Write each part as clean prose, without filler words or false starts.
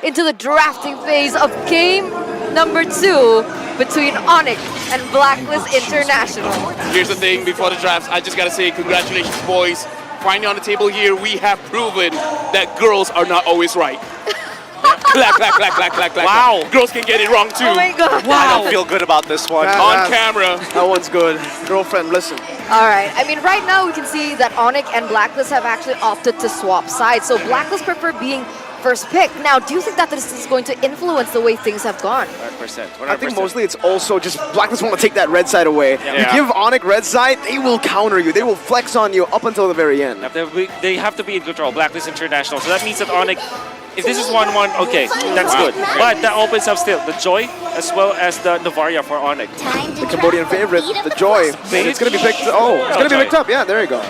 into the drafting phase of game number 2 between Onic and Blacklist International. Here's the thing, before the drafts, I just gotta say congratulations, boys. Finally on the table here, we have proven that girls are not always right. Clack. Wow. Girls can get it wrong too. Oh my god. I don't feel good about this one. On camera. That one's good. Girlfriend, listen. Alright, I mean right now we can see that Onic and Blacklist have actually opted to swap sides. So Blacklist prefer being first pick. Now, do you think that this is going to influence the way things have gone? 100%. I think mostly it's also just Blacklist want to take that red side away. Yeah. You give Onic red side, they will counter you. They will flex on you up until the very end. They have to be in control. Blacklist International. So that means that Onic, if this is 1-1, okay, that's good. But that opens up still the Joy as well as the Novaria for Onic. The Cambodian favorite, the Joy. And it's going to be picked. Oh, it's going to be picked up. Yeah, there you go.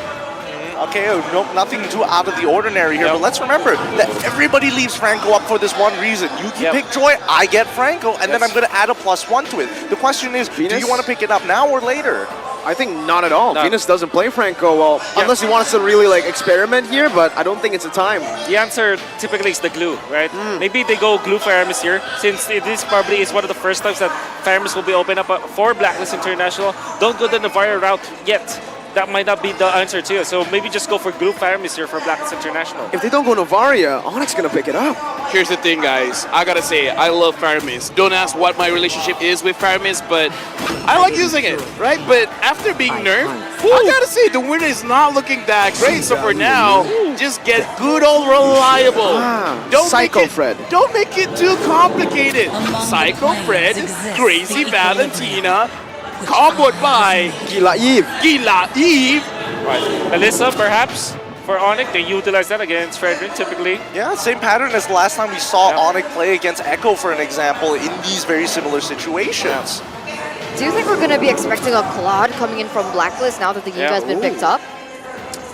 Okay, no, nothing too out of the ordinary here, but let's remember that everybody leaves Franco up for this one reason. You can pick Joy, I get Franco, and then I'm going to add a +1 to it. The question is, do you want to pick it up now or later? I think not at all. No. Venus doesn't play Franco well, unless he wants to really like experiment here, but I don't think it's a time. The answer typically is the glue, right? Maybe they go glue Faramis here, since this probably is one of the first times that Faramis will be open up for Blacklist International. Don't go the Novaria route yet. That might not be the answer too. So maybe just go for glue Faramis here for Blacklist International. If they don't go Novaria, Onyx gonna pick it up. Here's the thing, guys. I gotta say, I love Faramis. Don't ask what my relationship is with Faramis, but I like using it, right? But after being nerfed, I gotta say, the winner is not looking that great. So for now, just get good old reliable. Psycho Fred. Don't make it too complicated. Psycho Fred, Crazy Valentina, comboed by Gila Eve. Gila Eve. Right. Melissa, perhaps, for Onic, they utilize that against Frederick typically. Yeah, same pattern as the last time we saw Onic play against Echo, for an example, in these very similar situations. Do you think we're going to be expecting a Claude coming in from Blacklist now that the game has been picked up?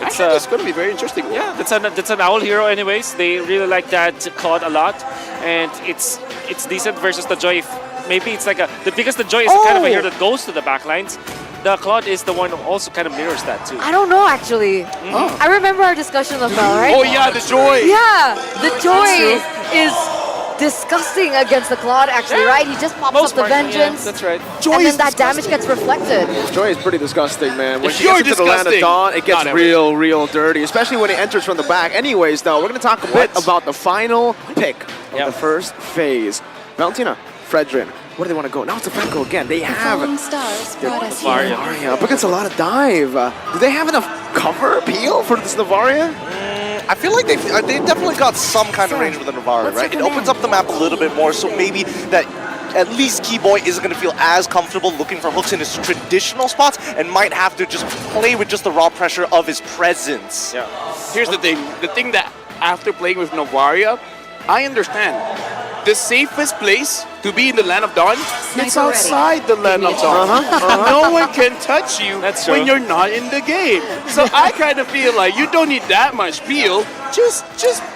It's going to be very interesting. Yeah, that's an owl hero anyways. They really like that Claude a lot. And it's decent versus the Joy. Maybe it's like because the Joy is kind of a hero that goes to the backlines. The Claude is the one who also kind of mirrors that too. I don't know actually. I remember our discussion, LaFell, right? Oh yeah, the Joy. Yeah, the Joy is disgusting against the Claude actually, right? He just pops up the Vengeance. Yeah, that's right. And then that damage gets reflected. Joy is pretty disgusting, man. When It's she gets into the land of disgusting. Dawn, it gets real dirty, especially when it enters from the back. Anyways, though, we're going to talk a bit about the final pick of the first phase. Valentina, Fredrin, where do they want to go? Now it's a Franco again. They have Novaria up against a lot of dive. Do they have enough cover appeal for this Novaria? I feel like they definitely got some kind of range with the Novaria, right? It opens up the map a little bit more, so maybe that at least Keyboy isn't going to feel as comfortable looking for hooks in his traditional spots and might have to just play with just the raw pressure of his presence. Yeah. Here's the thing. The thing that after playing with Novaria, I understand. The safest place to be in the Land of Dawn, it's outside the Land of Dawn. No one can touch you when you're not in the game. So I kind of feel like you don't need that much peel. Just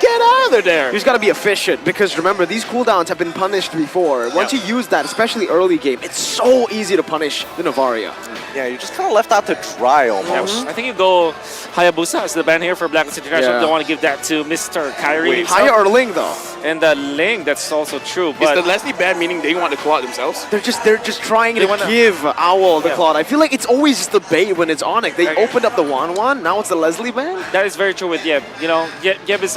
get out of there. You just got to be efficient because remember, these cooldowns have been punished before. Once you use that, especially early game, it's so easy to punish the Novaria. Yeah, you're just kind of left out to dry almost. I think you go Hayabusa as the ban here for Blacklist International. Don't want to give that to Mr. Kyrie. Haya or Ling though? And the Ling, that's also true. Is But the Leslie ban meaning they want to claw themselves? They're just trying to give Owl the Claude. I feel like it's always just the bait when it's Onic. They opened up the Wan, now it's the Leslie ban. that is very true with Yeb. You know, Yeb is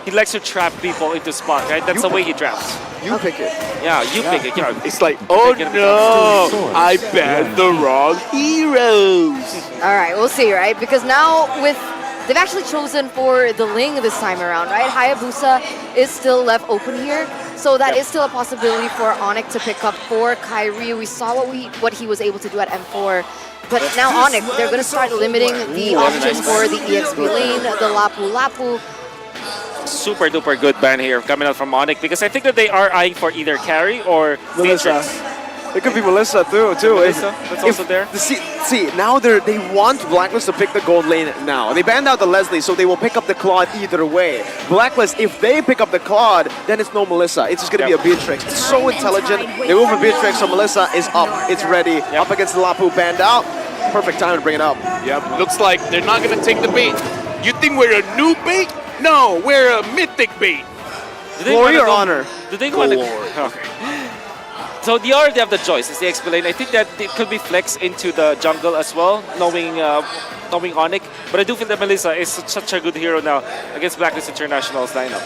he likes to trap people into spot, right? That's the way he drafts. You pick it. Yeah, you pick it. Yeah. It's like, oh no, I banned the wrong heroes. All right, we'll see, right? Because now they've actually chosen for the Ling this time around, right? Hayabusa is still left open here. So that is still a possibility for Onic to pick up for Kyrie. We saw what he was able to do at M4. But now Onic, they're going to start limiting the options for the EXP lane, the Lapu Lapu. Super duper good ban here coming out from Onic because I think that they are eyeing for either carry or Melissa. Matrix. It could be Melissa too. Melissa, that's also there. See, now they want Blacklist to pick the gold lane now. They banned out the Leslie, so they will pick up the Claude either way. Blacklist, if they pick up the Claude, then it's no Melissa. It's just going to be a Beatrix. It's so intelligent. They go for Beatrix, so Melissa is up. It's ready. Up against the Lapu, banned out. Perfect time to bring it up. Yep, looks like they're not going to take the bait. You think we're a new bait? No, we're a mythic bait. Glory or go, honor? Do they want to? Okay. So they already have the choice, as they explained. I think that it could be flex into the jungle as well, knowing Onic. But I do feel that Melissa is such a good hero now against Blacklist International's lineup.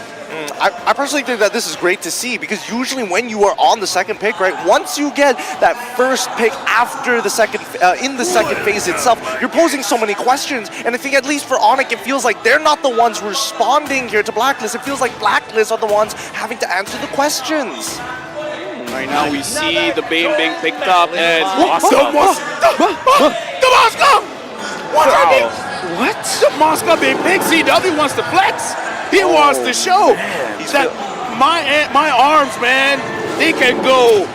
I personally think that this is great to see because usually when you are on the second pick, right, once you get that first pick after the second, in the second phase itself, you're posing so many questions. And I think at least for Onic, it feels like they're not the ones responding here to Blacklist. It feels like Blacklist are the ones having to answer the questions. Right now we see the Bane being picked up and Moscow. the Moscow! What? The Moscow being picked. CW wants to flex. He wants to show that my arms, man, they can go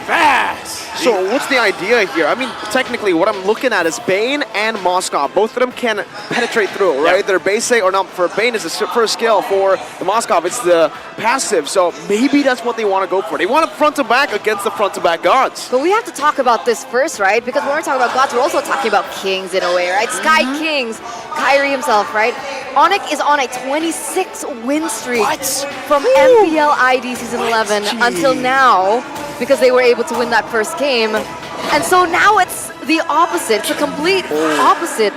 fast. So what's the idea here? I mean, technically, what I'm looking at is Bane and Moscow. Both of them can penetrate through, right? Yeah. Their base, or not, for Bane is the first skill. For the Moscow, it's the passive. So maybe that's what they want to go for. They want a front to back against the front to back gods. But we have to talk about this first, right? Because when we're talking about gods, we're also talking about kings in a way, right? Sky Kings, Kyrie himself, right? Onic is on a 26 win streak from MPL ID Season 11 until now because they were able to win that first game. And so now it's the opposite. It's the complete opposite.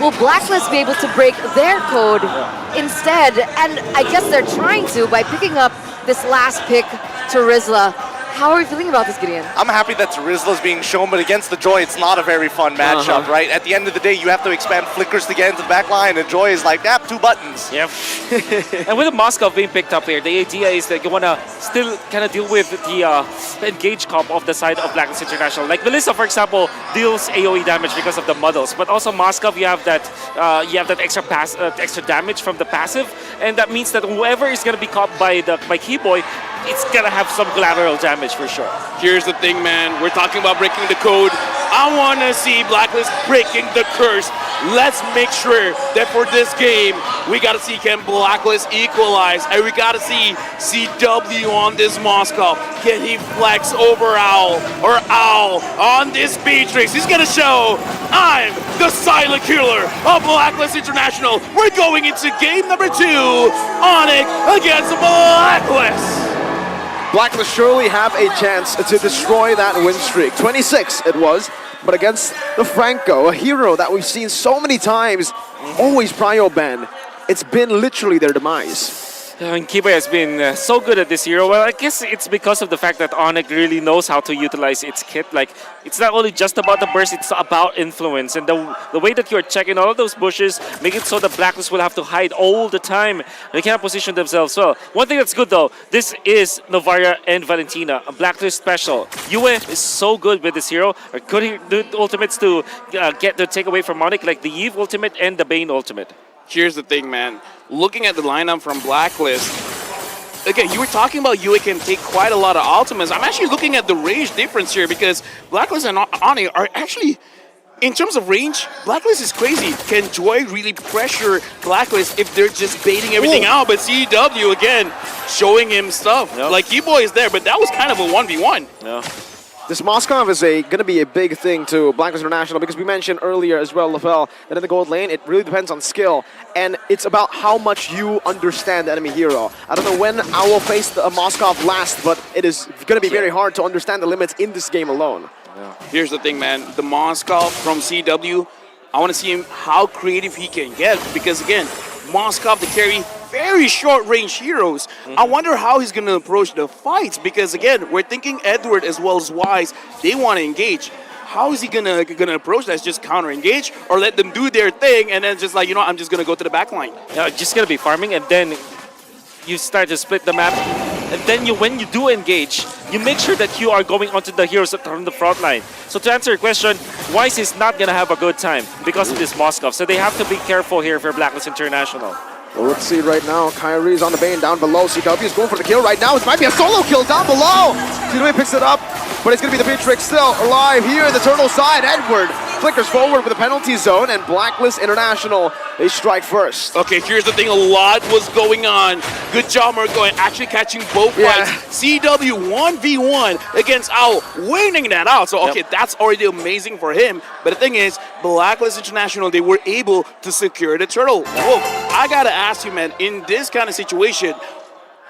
Will Blacklist be able to break their code instead? And I guess they're trying to by picking up this last pick to Rizla. How are you feeling about this, Gideon? I'm happy that Rizla's being shown, but against the Joy, it's not a very fun matchup, right? At the end of the day, you have to expand flickers to get into the back line, and Joy is like, yep, 2 buttons. Yep. And with the Moscow being picked up here, the idea is that you want to still kind of deal with the engage comp of the side of Blacklist International. Like Melissa, for example, deals AoE damage because of the muddles, but also Moscow, you have that extra damage from the passive, and that means that whoever is going to be caught by Keyboy, it's going to have some collateral damage for sure. Here's the thing, man. We're talking about breaking the code. I want to see Blacklist breaking the curse. Let's make sure that for this game, we got to see can Blacklist equalize, and we got to see CW on this Moscow. Can he flex over Owl on this Beatrix? He's going to show I'm the silent killer of Blacklist International. We're going into game number 2. Onic against Blacklist. Blacklist surely have a chance to destroy that win streak. 26 it was, but against the Franco, a hero that we've seen so many times, always prio ban. It's been literally their demise. And Keyboy has been so good at this hero. Well, I guess it's because of the fact that Onic really knows how to utilize its kit. Like, it's not only just about the burst, it's about influence. And the way that you're checking all of those bushes, make it so the Blacklist will have to hide all the time. They cannot position themselves well. One thing that's good, though, this is Novaria and Valentina, a Blacklist special. Yue is so good with this hero. Or could he do ultimates to get the takeaway from Onic, like the Eve ultimate and the Bane ultimate? Here's the thing, man. Looking at the lineup from Blacklist, again, you were talking about Yue can take quite a lot of ultimates. I'm actually looking at the range difference here because Blacklist and Ani are actually, in terms of range, Blacklist is crazy. Can Joy really pressure Blacklist if they're just baiting everything out? But CW, again, showing him stuff. Yep. Like, Keyboy is there, but that was kind of a 1v1. Yeah. This Moscow is going to be a big thing to Blacklist International because we mentioned earlier as well, Lafel, that in the gold lane, it really depends on skill. And it's about how much you understand the enemy hero. I don't know when Owl faced a Moscow last, but it is going to be very hard to understand the limits in this game alone. Yeah. Here's the thing, man. The Moscow from CW, I want to see him how creative he can get because, again, Moscow to carry very short-range heroes. I wonder how he's going to approach the fights because, again, we're thinking Edward as well as Wise, they want to engage. How is he gonna approach that? Just counter-engage or let them do their thing and then just like, you know, I'm just going to go to the back line? Yeah, just going to be farming, and then you start to split the map. And then when you do engage, you make sure that you are going onto the heroes that are on the front line. So to answer your question, Wise is not going to have a good time because of this Moscow. So they have to be careful here for Blacklist International. Well, let's see right now. Kyrie's on the Bane down below. CW is going for the kill right now. It might be a solo kill down below. CW picks it up, but it's going to be the Beatrix still alive here in the turtle side. Edward flickers forward with a penalty zone, and Blacklist International, they strike first. Okay, here's the thing. A lot was going on. Good job, Marco, actually catching both fights. CW 1v1 against Owl, winning that out. So, okay, that's already amazing for him. But the thing is, Blacklist International, they were able to secure the turtle. Whoa, I got to ask you, man, in this kind of situation,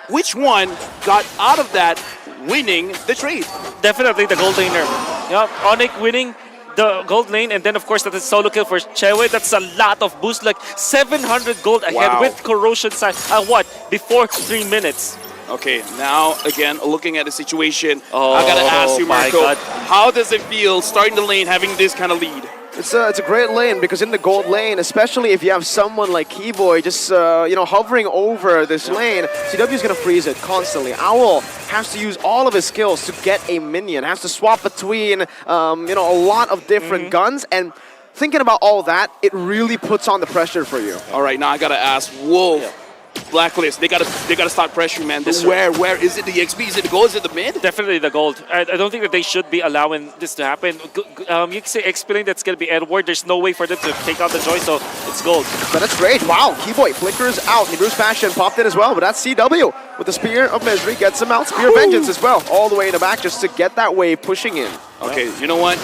which one got out of that winning the trade? Definitely the gold laner. Yeah, Onic winning the gold lane, and then of course that is solo kill for Chewe. That's a lot of boost, like 700 gold ahead Wow. with corrosion side. What? Before 3 minutes. Okay, now again, looking at the situation, Oh, I gotta ask you, my Marco, God. how does it feel starting the lane having this kind of lead? It's a great lane because in the gold lane, especially if you have someone like Keyboy just hovering over this lane, CW is gonna freeze it constantly. Owl has to use all of his skills to get a minion, has to swap between a lot of different guns, and thinking about all that, it really puts on the pressure for you. All right, now I gotta ask Wolf, Blacklist, they gotta start pressuring, man. Yes, Where is it? The XP? Is it the gold? Is it the mid? Definitely the gold. I don't think that they should be allowing this to happen. You can say explain that's going to be Edward. There's no way for them to take out the Joy, so it's gold. But that's great. Wow, Keyboy flickers out. Hebrews Passion popped in as well, but that's CW with the Spear of Misery. Gets him out. Spear of Vengeance as well. All the way in the back just to get that wave pushing in. Okay, you know what?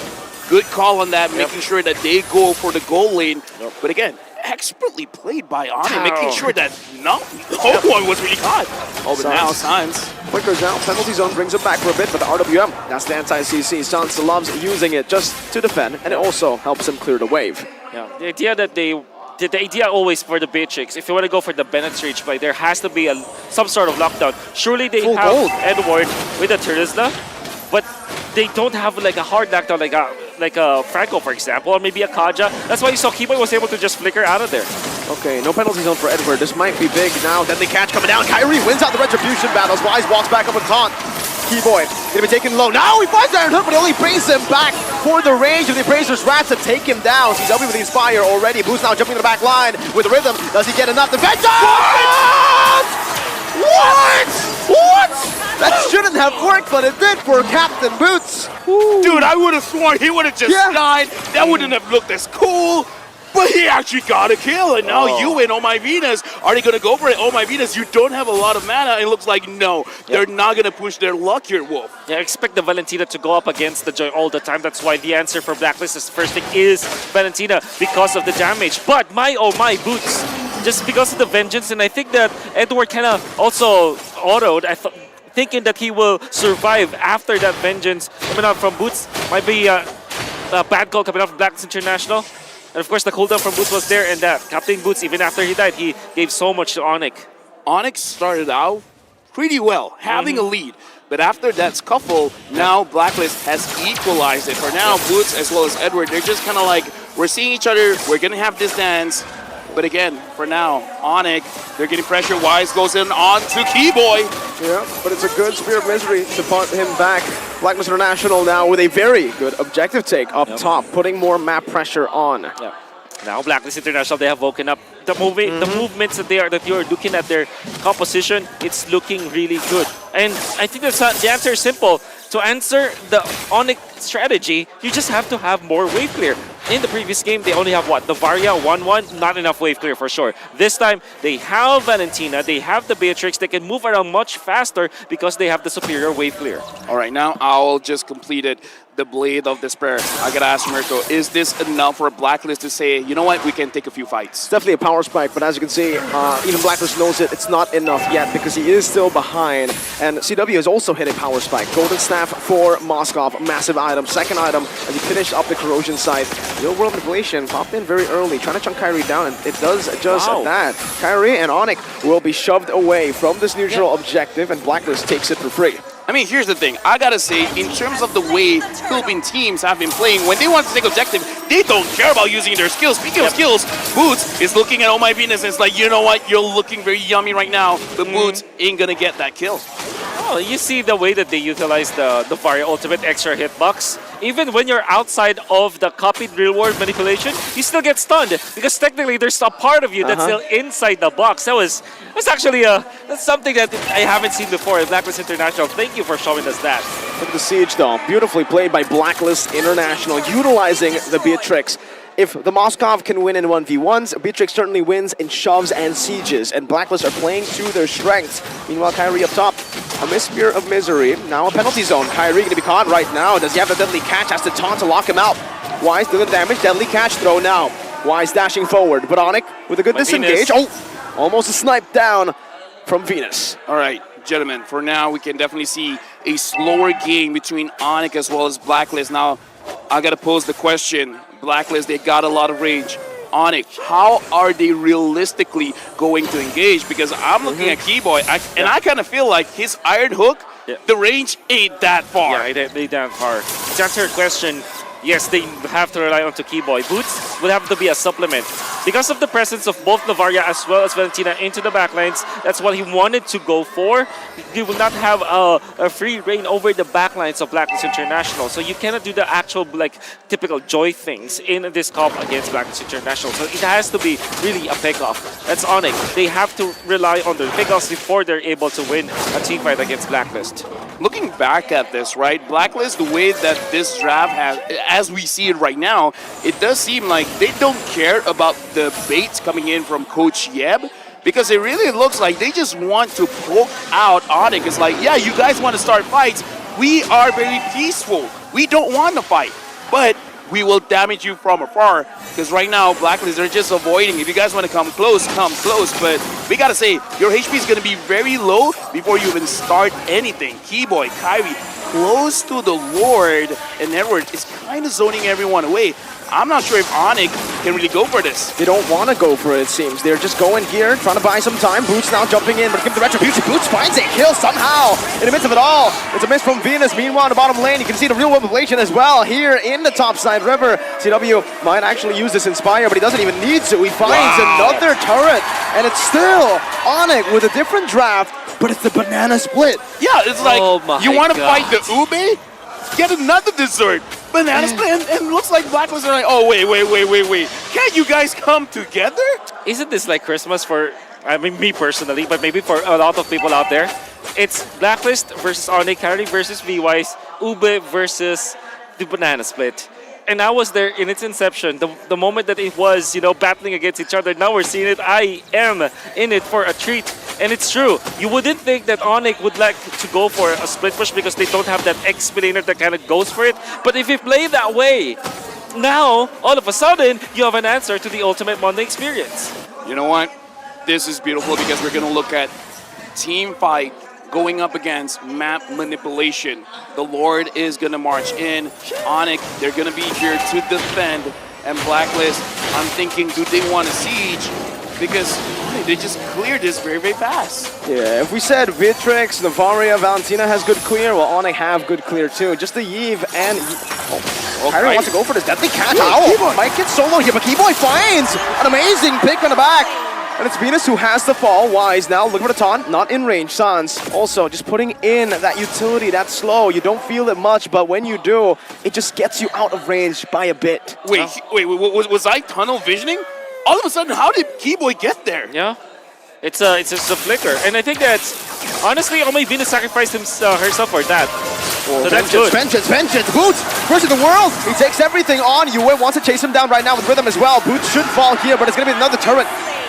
Good call on that, making sure that they go for the goal lane. But again, expertly played by Onic, making sure that no one was really caught. Oh, but now Sans. Flickers out. Penalty zone brings it back for a bit, but the RWM, that's the anti-CC. Sans loves using it just to defend, and it also helps him clear the wave. Yeah, the idea that the idea always for the Beatrix, if you want to go for the Bennett's Reach play, there has to be some sort of lockdown. Surely they Full have gold. Edward with a Terizla, but they don't have like a hard lockdown like a Franco, for example, or maybe a Kaja. That's why you saw Keyboy was able to just flicker out of there. Okay, no penalty zone for Edward. This might be big now. Deadly catch coming down. Kyrie wins out the Retribution battles. Wise walks back up with taunt. Keyboy gonna be taken low. Now he finds Iron Hook, but he only brings him back for the range of the Appraiser's Wrath to take him down. CW with the Inspire already. Boost now jumping to the back line with the rhythm. Does he get enough? The Vengeance! What? That shouldn't have worked, but it did for Captain Boots. Dude, I would have sworn he would have just Yeah. died. That wouldn't have looked as cool. But he actually got a kill, and now you and Oh My Venus, are they going to go for it? Oh My Venus, you don't have a lot of mana. It looks like no, they're not going to push their luck here, Wolf. Yeah, expect the Valentina to go up against the Joy all the time. That's why the answer for Blacklist is first pick is Valentina because of the damage. But my oh my Boots, just because of the Vengeance, and I think that Edward kind of also autoed. Thinking that he will survive after that Vengeance coming out from Boots. Might be a bad call coming out from Blacklist International. And of course, the cooldown from Boots was there, and that Captain Boots, even after he died, he gave so much to Onic. Onyx started out pretty well, having a lead. But after that scuffle, now Blacklist has equalized it. For now, Boots as well as Edward, they're just kind of like, we're seeing each other, we're going to have this dance. But again, for now, Onic, they're getting pressure. Wise goes in on to Keyboy. Yeah, but it's a good Spear of Misery to punt him back. Blacklist International now with a very good objective take up top, putting more map pressure on. Yeah. Now Blacklist International, they have woken up. The movements that you're looking at their composition, it's looking really good. And I think the answer is simple. To answer the Onic strategy, you just have to have more wave clear. In the previous game, they only have what? The Varia 1-1, not enough wave clear for sure. This time, they have Valentina, they have the Beatrix, they can move around much faster because they have the superior wave clear. All right, now Owl just completed the Blade of Despair. I gotta ask Mirko, is this enough for Blacklist to say, you know what, we can take a few fights? It's definitely a power spike, but as you can see, even Blacklist knows it. It's not enough yet because he is still behind. And CW has also hit a power spike. Golden Staff for Moskov, massive item. Second item as he finished up the corrosion side. Real World Manipulation popped in very early, trying to chunk Kyrie down, and it does just that. Kyrie and Onic will be shoved away from this neutral objective, and Blacklist takes it for free. I mean, here's the thing. I gotta say, in terms of the way Philippine teams have been playing, when they want to take objective, they don't care about using their skills. Speaking of skills, Boots is looking at Oh My Venus and it's like, you know what, you're looking very yummy right now, but Boots ain't gonna get that kill. Oh, you see the way that they utilize the Varia Ultimate extra hitbox. Even when you're outside of the copied real world manipulation, you still get stunned because technically there's a part of you that's still inside the box. That's actually that's something that I haven't seen before in Blacklist International. Thank you for showing us that. Look at the siege though, beautifully played by Blacklist International, utilizing the Beatrix. If the Moskov can win in 1v1s, Beatrix certainly wins in shoves and sieges, and Blacklist are playing to their strengths. Meanwhile, Kyrie up top, a Spear of Misery, now a penalty zone. Kyrie going to be caught right now. Does he have the Deadly Catch? Has to taunt to lock him out. Wise doing the damage, Deadly Catch throw now. Wise dashing forward, but Onic with a good disengage. Venus. Oh, almost a snipe down from Venus. All right, gentlemen, for now, we can definitely see a slower game between Onic as well as Blacklist. Now, I got to pose the question. Blacklist, they got a lot of range. Onic, how are they realistically going to engage? Because I'm looking at Keyboy, and I kind of feel like his Iron Hook, the range ain't that far. Yeah, they that far. To answer your question, yes, they have to rely on Keyboy. Boots will have to be a supplement. Because of the presence of both Navaria as well as Valentina into the backlines, that's what he wanted to go for. He will not have a free reign over the backlines of Blacklist International. So you cannot do the actual typical joy things in this comp against Blacklist International. So it has to be really a pick-off. That's Onic. They have to rely on their pick-offs before they're able to win a team fight against Blacklist. Looking back at this, right, Blacklist, the way that this draft has, as we see it right now, it does seem like they don't care about the baits coming in from Coach Yeb, because it really looks like they just want to poke out Onic. It's like, yeah, you guys want to start fights. We are very peaceful. We don't want to fight, but we will damage you from afar. Because right now, Blacklist, they're just avoiding. If you guys want to come close, but we got to say, your HP is going to be very low before you even start anything. Keyboy, Kyrie, close to the Lord, and Edward is kind of zoning everyone away. I'm not sure if Onic can really go for this. They don't want to go for it, it seems. They're just going here, trying to buy some time. Boots now jumping in, but give the retribution. Boots finds a kill somehow in the midst of it all. It's a miss from Venus. Meanwhile, in the bottom lane, you can see the real world population as well here in the topside river. CW might actually use this Inspire, but he doesn't even need to. He finds another turret, and it's still Onic with a different draft, but it's the banana split. Yeah, it's like, you want to fight the Ube? Get another dessert. Banana split, and looks like Blacklist are like, oh, wait. Can't you guys come together? Isn't this like Christmas for, I mean, me personally, but maybe for a lot of people out there? It's Blacklist versus Onic, Carry versus V-Wise, Ube versus the banana split. And I was there in its inception, the moment that it was, battling against each other. Now we're seeing it. I am in it for a treat. And it's true. You wouldn't think that Onic would like to go for a split push because they don't have that X-Planer that kind of goes for it. But if you play that way, now, all of a sudden, you have an answer to the ultimate Monday experience. You know what? This is beautiful because we're going to look at team fight going up against map manipulation. The Lord is going to march in. Onic, they're going to be here to defend. And Blacklist, I'm thinking, do they want a siege? Because they just cleared this very, very fast. Yeah, if we said Vitrix, Navaria, Valentina has good clear, well, Onic have good clear too. Just the Yves and... Kyrie wants to go for this deadly cat owl. Might get solo here, but Keyboy finds an amazing pick on the back. And it's Venus who has the fall. Wise now looking for the taunt, not in range. Sans also just putting in that utility, that slow. You don't feel it much, but when you do, it just gets you out of range by a bit. Wait, was I tunnel visioning? All of a sudden, how did Keyboy get there? Yeah, it's just a flicker. And I think that, honestly, only Venus sacrificed herself for that. So that's good. Vengeance. Boots versus the world. He takes everything on. Yue wants to chase him down right now with rhythm as well. Boots should fall here, but it's going to be another turret.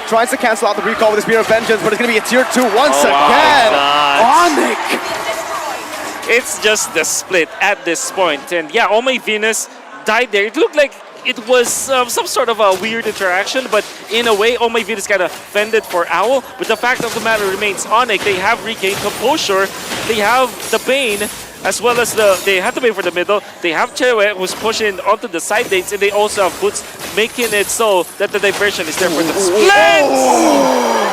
Tries to cancel out the recall with the Spear of Vengeance, but it's going to be a tier 2 once again. Onic! It's just the split at this point. And yeah, Omei Venus died there. It looked like it was some sort of a weird interaction, but in a way, Omei Venus kind of fended for Owl. But the fact of the matter remains, Onic, they have regained composure. They have the Bane, as well as they have the Bane for the middle. They have Chewe, who's pushing onto the side dates, and they also have Boots, making it so that the diversion is there for the split!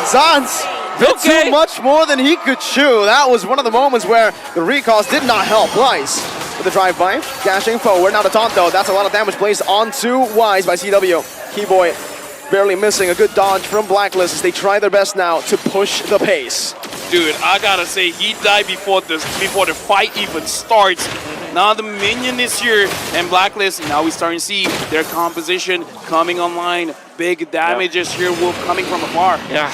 Sans! Bit too much more than he could chew. That was one of the moments where the recalls did not help. Wise with the drive-by, dashing forward. Now the taunt though, that's a lot of damage placed onto Wise by CW. Keyboy barely missing a good dodge from Blacklist as they try their best now to push the pace. Dude, I gotta say, he died before the fight even starts. Now the minion is here, and Blacklist, now we're starting to see their composition coming online. Big damages here coming from afar. Yeah,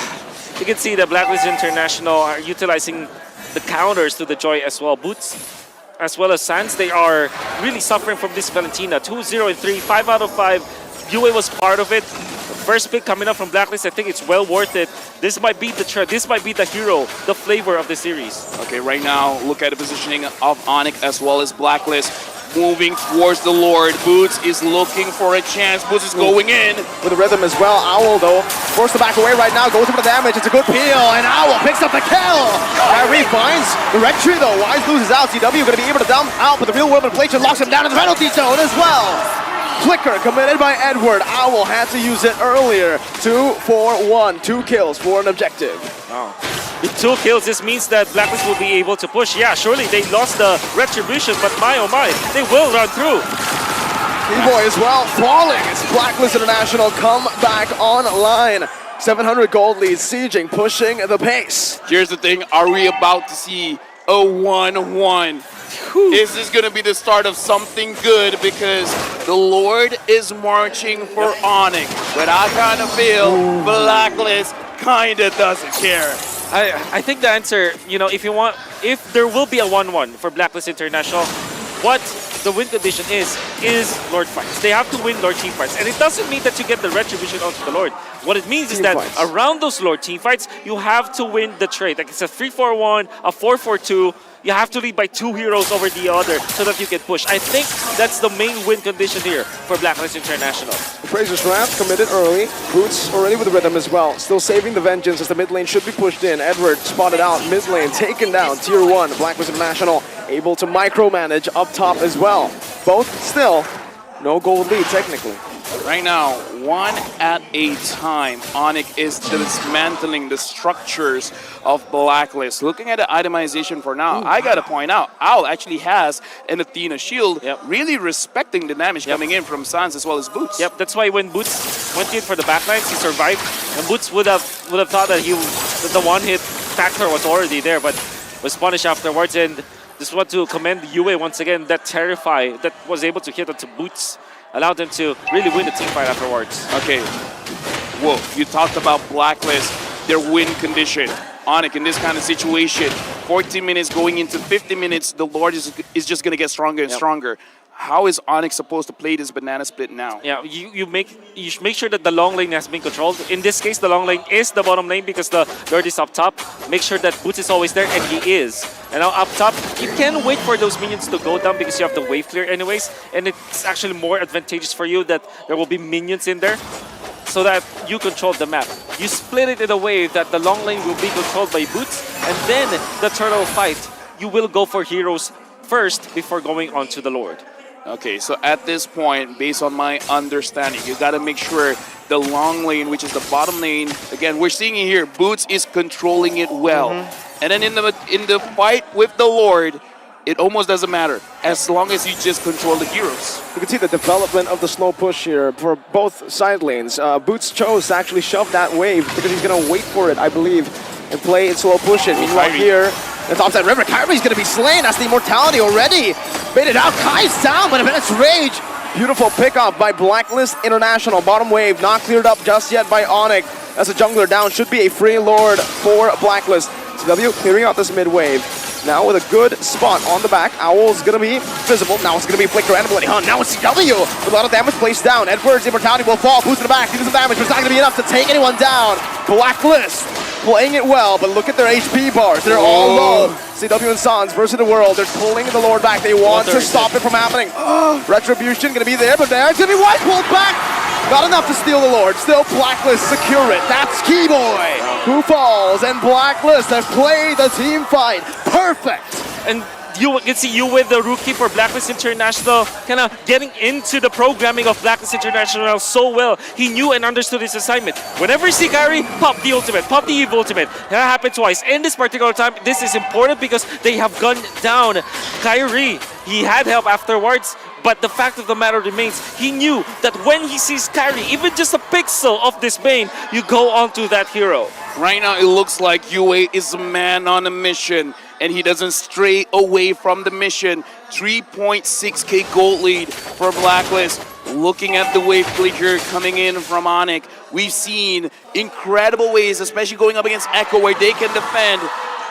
you can see that Blacklist International are utilizing the counters to the Joy as well. Boots, as well as Sans, they are really suffering from this Valentina. 2-0 and 3, 5 out of 5. Yue was part of it. First pick coming up from Blacklist, I think it's well worth it. This might be the hero, the flavor of the series. Okay, right now, look at the positioning of Onic as well as Blacklist. moving towards the Lord. Boots is looking for a chance. Boots is going in. With the rhythm as well. Owl, though, forced to back away right now. Goes for the damage. It's a good peel. And Owl picks up the kill. Kyrie finds the red tree, though. Wise loses out. CW going to be able to dump out, but the real world inflation locks him down in the penalty zone as well. Flicker committed by Edward. Owl had to use it earlier. 2-4-1. 2 kills for an objective. With 2 kills, this means that Blacklist will be able to push. Yeah, surely they lost the retribution, but my oh my, they will run through. T-Boy as well, falling as Blacklist International come back online. 700 gold lead, sieging, pushing the pace. Here's the thing, are we about to see a 1-1? Is this going to be the start of something good? Because the Lord is marching for Onic. But I kind of feel Blacklist kind of doesn't care. I think the answer, you know, if there will be a 1-1 for Blacklist International, what the win condition is Lord fights. They have to win Lord team fights. And it doesn't mean that you get the retribution out of the Lord. What it means is that around those Lord team fights, you have to win the trade. Like it's a 3-4-1, a 4-4-2. You have to lead by 2 heroes over the other so that you can push. I think that's the main win condition here for Blacklist International. Fraser's Wrath committed early. Boots already with the rhythm as well. Still saving the Vengeance as the mid lane should be pushed in. Edward spotted out. Mid lane taken down. Tier 1. Blacklist International able to micromanage up top as well. Both still no gold lead technically. Right now, one at a time, Onic is dismantling the structures of Blacklist. Looking at the itemization for now, I gotta point out, Owl actually has an Athena shield, really respecting the damage coming in from Sans as well as Boots. Yep, that's why when Boots went in for the backlines, he survived, and Boots would have thought that that the one-hit factor was already there, but was punished afterwards. And just want to commend UA once again, that Terrify that was able to hit onto Boots. Allowed them to really win the team fight afterwards. Okay, whoa, you talked about Blacklist, their win condition. Onic, in this kind of situation, 14 minutes going into 50 minutes, the Lord is just going to get stronger and stronger. How is Onic supposed to play this banana split now? Yeah, you should make sure that the long lane has been controlled. In this case, the long lane is the bottom lane because the Lord is up top. Make sure that Boots is always there, and he is. And now up top, you can wait for those minions to go down because you have the wave clear anyways, and it's actually more advantageous for you that there will be minions in there so that you control the map. You split it in a way that the long lane will be controlled by Boots, and then the turtle fight, you will go for heroes first before going on to the Lord. Okay, so at this point, based on my understanding, you got to make sure the long lane, which is the bottom lane, again, we're seeing it here, Boots is controlling it well. And then in the fight with the Lord, it almost doesn't matter, as long as you just control the heroes. You can see the development of the slow push here for both side lanes. Boots chose to actually shove that wave because he's going to wait for it, I believe, and play it slow push it. Meanwhile here, the topside river, Kyrie's going to be slain. That's the immortality already. Baited out, Kai's down, but it's Rage. Beautiful pickup by Blacklist International. Bottom wave not cleared up just yet by Onic. As a jungler down, should be a free Lord for Blacklist. CW clearing out this mid wave. Now with a good spot on the back. Owl's going to be visible. Now it's going to be Flicker and Bloody Hunt. Now it's CW with a lot of damage placed down. Edward's immortality will fall. Boost in the back. Do some damage, but it's not going to be enough to take anyone down. Blacklist playing it well, but look at their HP bars. They're all low. CW and Sans versus the world. They're pulling the Lord back. They want to stop it from happening. Retribution going to be there, but there's going to be White pulled back. Not enough to steal the Lord. Still Blacklist secure it. That's Keyboy who falls, and Blacklist has played the team fight perfect. And you can see you with the rookie for Blacklist International kind of getting into the programming of Blacklist International so well. He knew and understood his assignment. Whenever you see Kyrie, pop the ultimate, pop the Eve ultimate. That happened twice. In this particular time, this is important because they have gunned down Kyrie. He had help afterwards, but the fact of the matter remains, he knew that when he sees Kyrie, even just a pixel of this Bane, you go on to that hero. Right now, it looks like UA is a man on a mission, and he doesn't stray away from the mission. 3.6k gold lead for Blacklist. Looking at the wave clicker coming in from Onic, we've seen incredible ways, especially going up against Echo, where they can defend.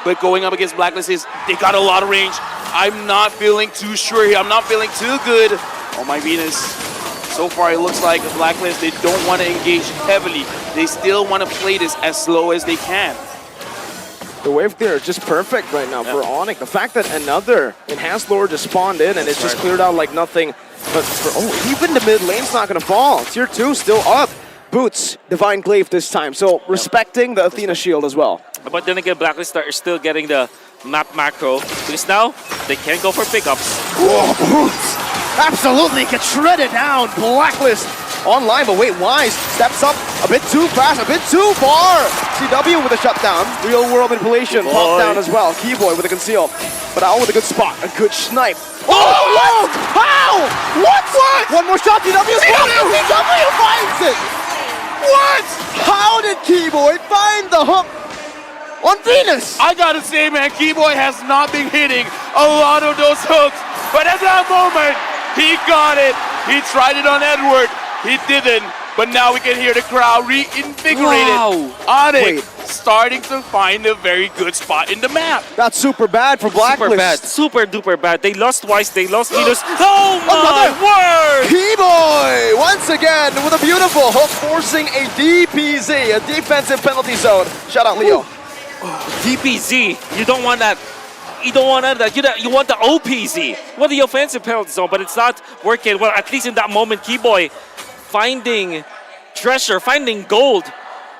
But going up against Blacklist they got a lot of range. I'm not feeling too sure here. I'm not feeling too good. Oh my Venus. So far it looks like Blacklist, they don't want to engage heavily. They still want to play this as slow as they can. The wave clear is just perfect right now for Onic. The fact that another enhanced lord just spawned in and it's just cleared out like nothing. But for, even the mid lane's not gonna fall. Tier 2 still up. Boots, Divine Glaive this time. So respecting the Athena shield as well. But then again, Blacklist are still getting the map macro because now they can go for pickups. Whoa, Boots! Absolutely gets shredded down. Blacklist online, but wait, Wise steps up a bit too fast, a bit too far. CW with a shutdown. Real world manipulation popped down as well. Keyboy with a conceal, but out with a good spot, a good snipe. Oh, what? How? What? One more shot, CW. CW finds it. What? How did Keyboy find the hook on Venus? I gotta say, man, Keyboy has not been hitting a lot of those hooks, but at that moment, he got it. He tried it on Edward. He didn't, but now we can hear the crowd reinvigorated. Wow. Onic starting to find a very good spot in the map. That's super bad for Blacklist. Super bad. Super duper bad. They lost Wise. They lost Venus. Oh my word! Keyboy once again with a beautiful hook, forcing a DPZ, a defensive penalty zone. Shout out Leo. DPZ. You don't want that. You don't want that. You want the OPZ. Well, the offensive penalty zone, but it's not working. Well, at least in that moment, Keyboy finding treasure, finding gold.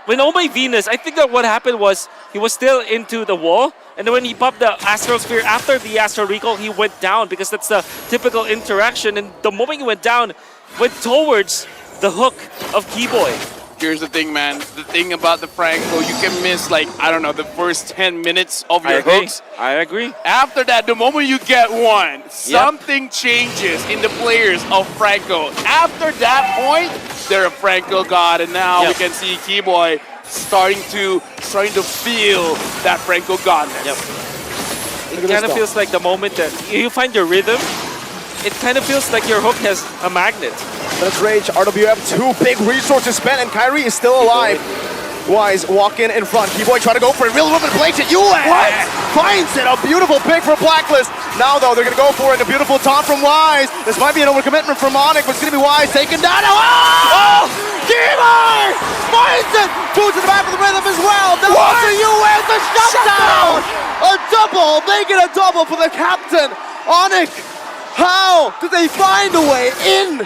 When Omei Venus, I think that what happened was he was still into the wall, and then when he popped the Astral Sphere after the Astral Recall, he went down because that's the typical interaction. And the moment he went down, went towards the hook of Keyboy. Here's the thing, man. The thing about the Franco, you can miss, like, I don't know, the first 10 minutes of your hooks. I agree. After that, the moment you get one, something changes in the players of Franco. After that point, they're a Franco god, and now we can see Keyboy starting to feel that Franco godness. It kind of feels like the moment that you find your rhythm, it kind of feels like your hook has a magnet. Let's rage. RWF, 2 big resources spent, and Kyrie is still alive. Wise walking in front. Keyboy trying to go for it. Real woman plays it. US finds it. A beautiful pick for Blacklist. Now, though, they're going to go for it. A beautiful taunt from Wise. This might be an overcommitment from Onic, but it's going to be Wise taken down. Oh! Keyboy finds it. Boots in the back of the rhythm as well. Now for US, the shutdown. A double. Making a double for the captain. Onic, how did they find a way in?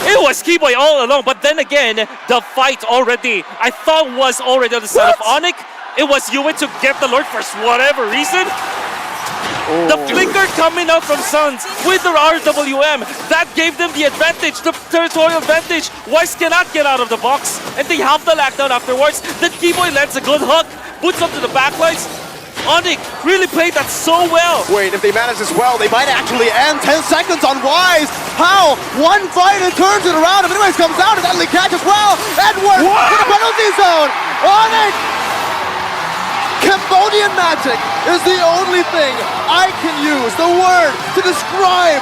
It was Keyboy all along, but then again, the fight already, I thought was already on the side of Onic. It was Yue to get the Lord for whatever reason. The flicker coming out from Suns with their RWM, that gave them the advantage, the territorial advantage. Wise cannot get out of the box, and they have the lockdown afterwards. Then Keyboy lands a good hook, boots up to the backlines. Onic really played that so well. Wait, if they manage this well, they might actually end. 10 seconds on Wise. How? One fight and turns it around. If anyways comes out, and Edley catches well. Edward to the penalty zone. Onic! Cambodian magic is the only thing I can use, the word, to describe